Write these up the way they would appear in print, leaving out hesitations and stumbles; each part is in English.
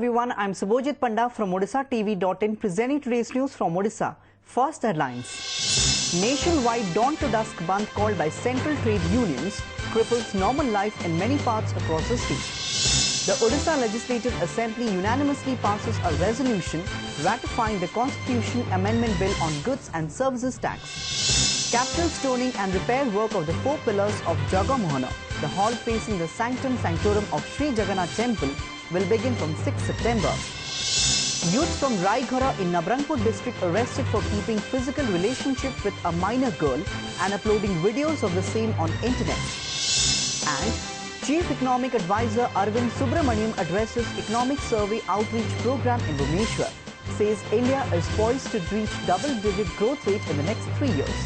everyone, I'm Subhojit Panda from Odishatv.in presenting today's news from Odisha. First headlines. Nationwide dawn to dusk bandh called by central trade unions cripples normal life in many parts across the state. The Odisha Legislative Assembly unanimously passes a resolution ratifying the Constitution Amendment Bill on Goods and Services Tax. Capital stoning and repair work of the four pillars of Jagamohana, the hall facing the Sanctum Sanctorum of Sri Jagannath Temple, will begin from 6 September. Youth from Raighara in Nabrangpur district arrested for keeping physical relationship with a minor girl and uploading videos of the same on internet. And Chief Economic Advisor Arvind Subramaniam addresses Economic Survey Outreach Program in Bhubaneswar, says India is poised to reach double-digit growth rate in the next 3 years.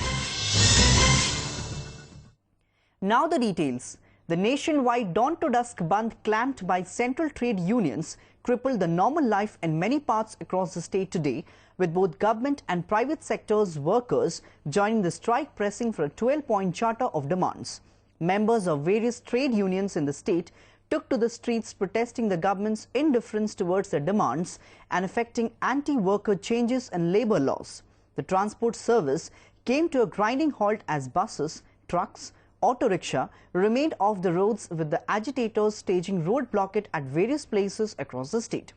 Now the details. The nationwide dawn to dusk bandh clamped by central trade unions crippled the normal life in many parts across the state today, with both government and private sectors workers joining the strike pressing for a 12-point charter of demands. Members of various trade unions in the state took to the streets protesting the government's indifference towards their demands and affecting anti-worker changes in labour laws. The transport service came to a grinding halt as buses, trucks, auto rickshaw remained off the roads, with the agitators staging road blockade at various places across the state.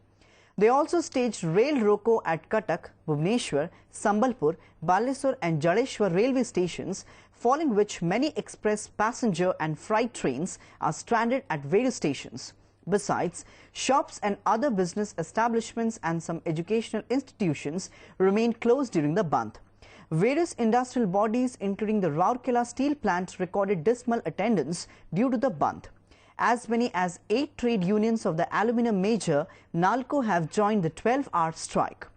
They also staged rail roko at Cuttack, Bhubaneswar, Sambalpur, Baleswar and Jadeshwar railway stations, following which many express passenger and freight trains are stranded at various stations. Besides, shops and other business establishments and some educational institutions remained closed during the bandh. Various industrial bodies, including the Rourkela steel plant, recorded dismal attendance due to the bandh. As many as 8 trade unions of the aluminium major NALCO have joined the 12-hour strike.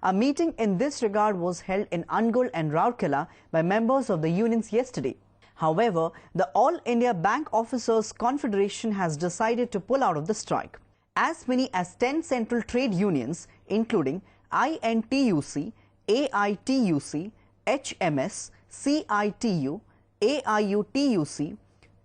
A meeting in this regard was held in Angul and Rourkela by members of the unions yesterday. However, the All India Bank Officers Confederation has decided to pull out of the strike. As many as 10 central trade unions, including INTUC, AITUC, HMS, CITU, AIUTUC,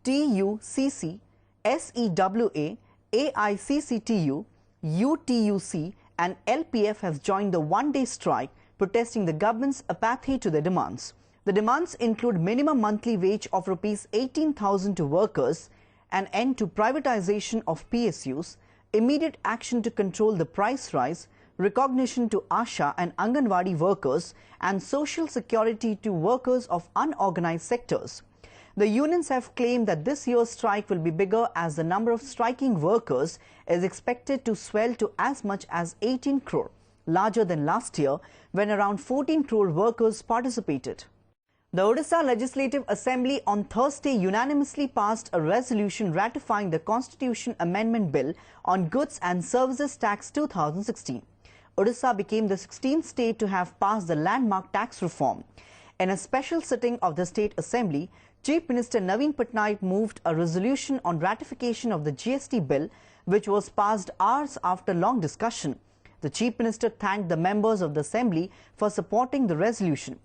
TUCC, SEWA, AICCTU, UTUC and LPF have joined the one-day strike, protesting the government's apathy to their demands. The demands include minimum monthly wage of Rs 18,000 to workers, an end to privatization of PSUs, immediate action to control the price rise, recognition to ASHA and Anganwadi workers, and social security to workers of unorganized sectors. The unions have claimed that this year's strike will be bigger, as the number of striking workers is expected to swell to as much as 18 crore, larger than last year when around 14 crore workers participated. The Odisha Legislative Assembly on Thursday unanimously passed a resolution ratifying the Constitution Amendment Bill on Goods and Services Tax 2016. Odisha became the 16th state to have passed the landmark tax reform. In a special sitting of the State Assembly, Chief Minister Naveen Patnaik moved a resolution on ratification of the GST bill, which was passed hours after long discussion. The Chief Minister thanked the members of the Assembly for supporting the resolution.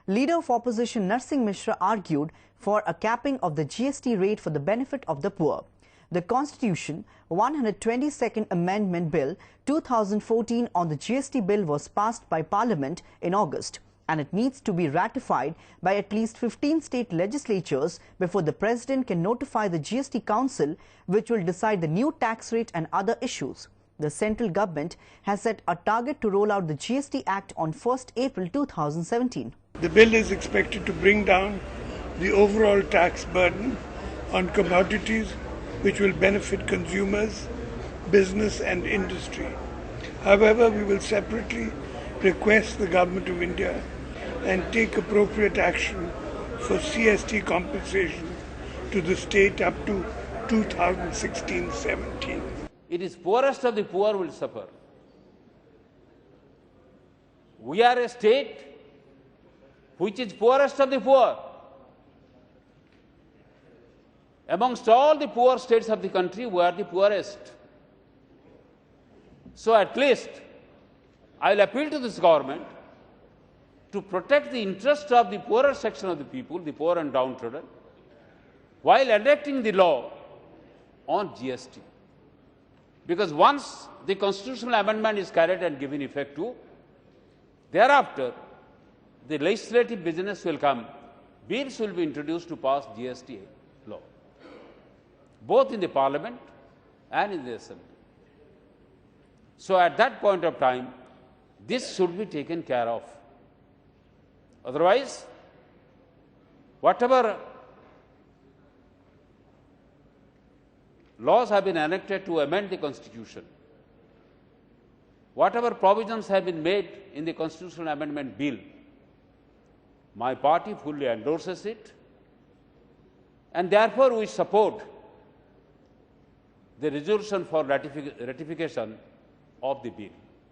Leader of Opposition Narsingh Mishra argued for a capping of the GST rate for the benefit of the poor. The Constitution 122nd Amendment Bill 2014 on the GST bill was passed by Parliament in August, and it needs to be ratified by at least 15 state legislatures before the President can notify the GST Council, which will decide the new tax rate and other issues. The central government has set a target to roll out the GST Act on 1st April 2017. The bill is expected to bring down the overall tax burden on commodities, which will benefit consumers, business and industry. However, we will separately request the Government of India and take appropriate action for CST compensation to the state up to 2016-17. It is poorest of the poor will suffer. We are a state which is poorest of the poor. Amongst all the poor states of the country, we are the poorest. So at least I will appeal to this government to protect the interest of the poorer section of the people, the poor and downtrodden, while enacting the law on GST. Because once the constitutional amendment is carried and given effect to, thereafter the legislative business will come. Bills will be introduced to pass GST law, both in the Parliament and in the Assembly. So at that point of time, this should be taken care of. Otherwise, whatever laws have been enacted to amend the Constitution, whatever provisions have been made in the Constitutional Amendment Bill, my party fully endorses it, and therefore we support the resolution for ratification of the bill.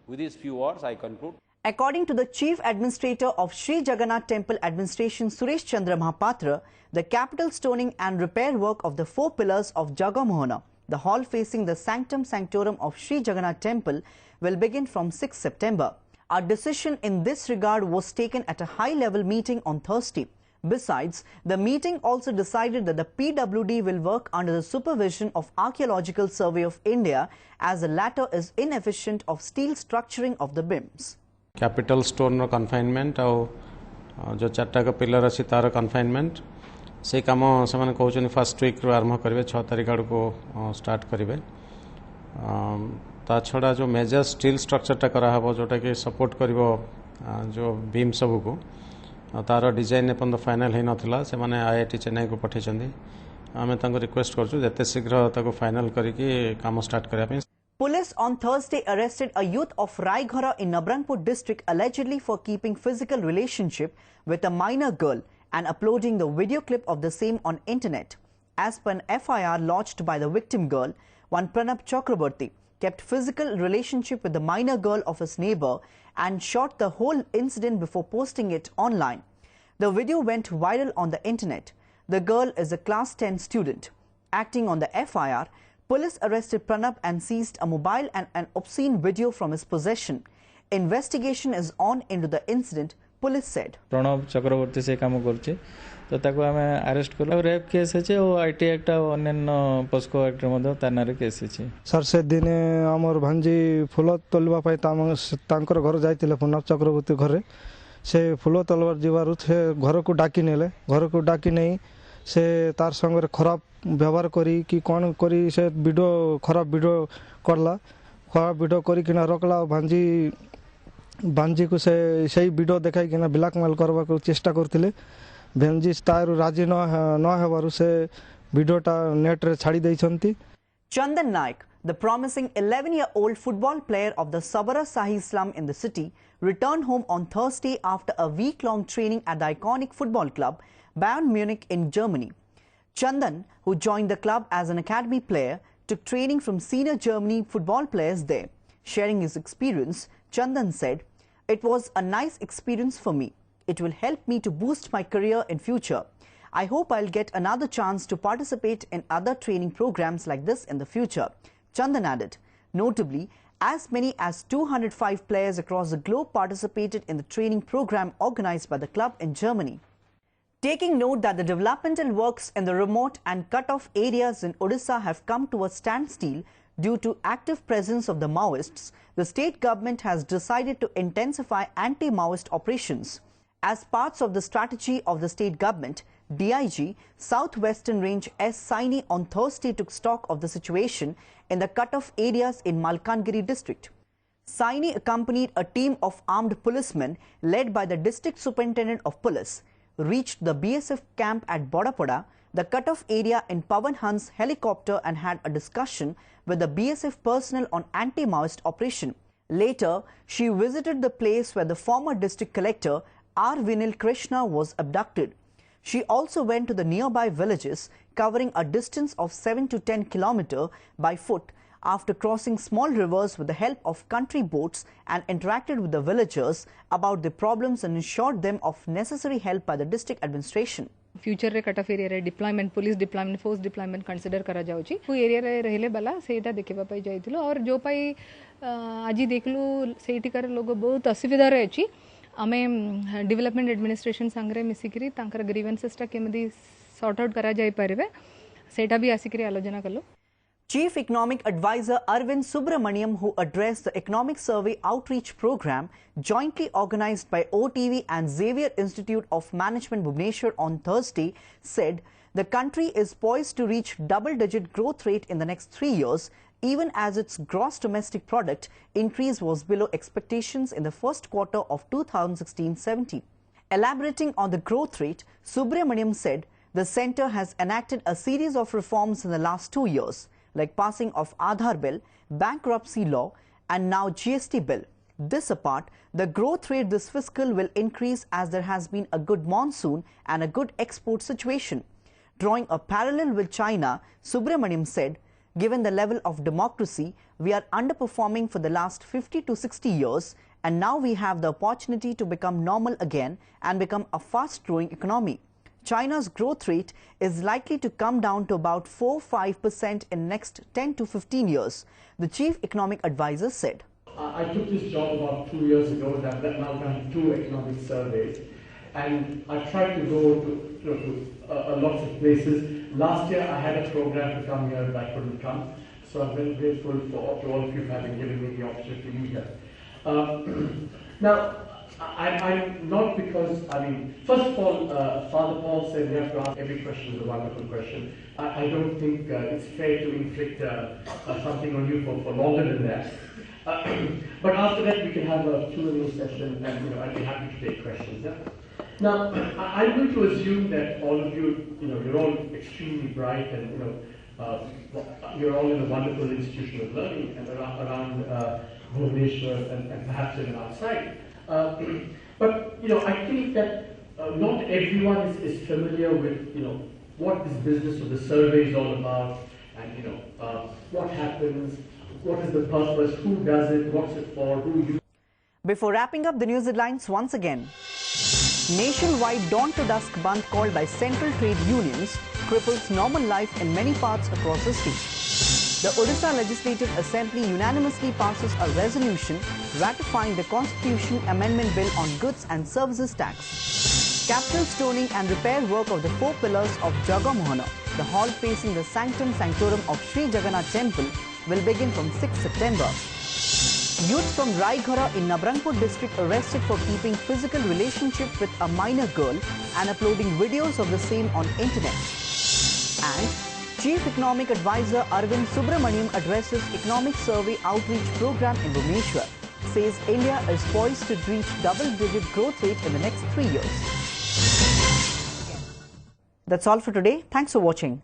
With these few words, I conclude. According to the Chief Administrator of Sri Jagannath Temple Administration, Suresh Chandra Mahapatra, the capital stoning and repair work of the 4 pillars of Jagamohana, the hall facing the Sanctum Sanctorum of Sri Jagannath Temple, will begin from 6 September. Our decision in this regard was taken at a high-level meeting on Thursday. Besides, the meeting also decided that the PWD will work under the supervision of Archaeological Survey of India, as the latter is inefficient of steel structuring of the beams. Capital stone row confinement और जो 4टा का pillar अच्छी तार confinement से कम से मैंने कहते first week आरंभ करेंगे 6 तारीख आड़ को स्टार्ट करेंगे ता छड़ा जो मेजर स्टील स्ट्रक्चरटा कराहब जोटा कि सपोर्ट करिवो जो बीम सब को तार डिजाइन एपन फाइनल है नथिला से माने आईआईटी चेन्नई को पठेचंदी आमे तांको रिक्वेस्ट करछु जते शीघ्र ताको फाइनल करिकि काम स्टार्ट करिया पे. Police on Thursday arrested a youth of Raighara in Nabrangpur district allegedly for keeping physical relationship with a minor girl and uploading the video clip of the same on internet. As per an FIR lodged by the victim girl, one Pranab Chakraborty kept physical relationship with the minor girl of his neighbor and shot the whole incident before posting it online. The video went viral on the internet. The girl is a class 10 student. Acting on the FIR, police arrested Pranab and seized a mobile and an obscene video from his possession. Investigation is on into the incident, police said. Pranab Chakraborty se काम करछे तो ताको हमें arrest करला rape case है और IT act अन्य POCSO act मध्य तानारे case है. सर से दिने हमर भांजी फुल तोलवा पाई तांकर घर जाइतिले प्रणब चक्रवर्ती घरे से फुल तोलवार जीवारु से घर को डाकी नेले घर को डाकी नहीं से तार संगे खराब व्यवहार करी कि कौन करी से वीडियो खराब वीडियो करला खराब वीडियो करी किना रखला भांजी को से वीडियो देखाई किना ब्लैकमेल करबा को चेष्टा करथिले भांजी तार राजी न हेबारु से वीडियोटा नेट रे छाड़ी दैछंती. Chandan Naik, the promising 11-year-old football player of the Sabara Sahi slum in the city, returned home on Thursday after a week-long training at the iconic football club Bayern Munich in Germany. Chandan, who joined the club as an academy player, took training from senior Germany football players there. Sharing his experience, Chandan said, "It was a nice experience for me. It will help me to boost my career in future. I hope I'll get another chance to participate in other training programs like this in the future," Chandan added. Notably, as many as 205 players across the globe participated in the training program organized by the club in Germany. Taking note that the developmental works in the remote and cut-off areas in Odisha have come to a standstill due to active presence of the Maoists, the state government has decided to intensify anti-Maoist operations. As parts of the strategy of the state government, DIG Southwestern Range S. Saini on Thursday took stock of the situation in the cut-off areas in Malkangiri district. Saini accompanied a team of armed policemen led by the district superintendent of police, reached the BSF camp at Bodapada, the cut-off area in Pawan Hans helicopter, and had a discussion with the BSF personnel on anti-Maoist operation. Later, she visited the place where the former district collector R. Vinil Krishna was abducted. She also went to the nearby villages, covering a distance of 7 to 10 kilometers by foot after crossing small rivers with the help of country boats, and interacted with the villagers about the problems and assured them of necessary help by the district administration. Future रे cut off area रे deployment police deployment force deployment consider करा जाउची को area रे रहले बाला सेटा देखबा पई जाइतिलो और जो पई आजि देखलु सेटिकार लोग बहुत असुविधा रे अछि आमे डेवलपमेंट एडमिनिस्ट्रेशन संगरे मिसिकरी तांकर ग्रीवेंसेस टा केमदी सॉर्ट आउट करा जाय परबे सेटा भी आसिकरी आलोचना कलो. Chief Economic Advisor Arvind Subramaniam, who addressed the Economic Survey Outreach Program jointly organized by OTV and Xavier Institute of Management Bhubaneswar on Thursday, said the country is poised to reach double-digit growth rate in the next 3 years, even as its gross domestic product increase was below expectations in the first quarter of 2016-17. Elaborating on the growth rate, Subramaniam said the centre has enacted a series of reforms in the last 2 years, like passing of Aadhaar Bill, bankruptcy law and now GST Bill. This apart, the growth rate this fiscal will increase as there has been a good monsoon and a good export situation. Drawing a parallel with China, Subramaniam said, given the level of democracy, we are underperforming for the last 50 to 60 years, and now we have the opportunity to become normal again and become a fast-growing economy. China's growth rate is likely to come down to about 4-5% in next 10 to 15 years, the chief economic advisor said. I took this job about 2 years ago, and I've now done 2 economic surveys, and I tried to go to lots of places. Last year I had a program to come here, but I couldn't come, so I'm very grateful to all of you for having given me the opportunity to be here. Now, I'm not because, first of all, Father Paul said we have to ask every question is a wonderful question. I don't think it's fair to inflict something on you for longer than that. But after that, we can have a Q&A session, and I'd be happy to take questions. Yeah? Now, I'm going to assume that all of you, you're all extremely bright, and you're all in a wonderful institution of learning and around Bhubaneswar and perhaps even outside. But I think that not everyone is familiar with what this business of the survey is all about, and what happens, what is the purpose, who does it, what's it for, who uses. Before wrapping up the news headlines once again, nationwide dawn to dusk bandh called by central trade unions cripples normal life in many parts across the state. The Odisha Legislative Assembly unanimously passes a resolution ratifying the Constitution Amendment Bill on Goods and Services Tax. Capital stoning and repair work of the 4 pillars of Jagamohana, the hall facing the Sanctum Sanctorum of Sri Jagannath Temple, will begin from 6 September. Youth from Raighara in Nabrangpur district arrested for keeping physical relationship with a minor girl and uploading videos of the same on internet. And Chief Economic Advisor Arvind Subramaniam addresses Economic Survey Outreach Program in Bhubaneswar, says India is poised to reach double-digit growth rate in the next 3 years. That's all for today. Thanks for watching.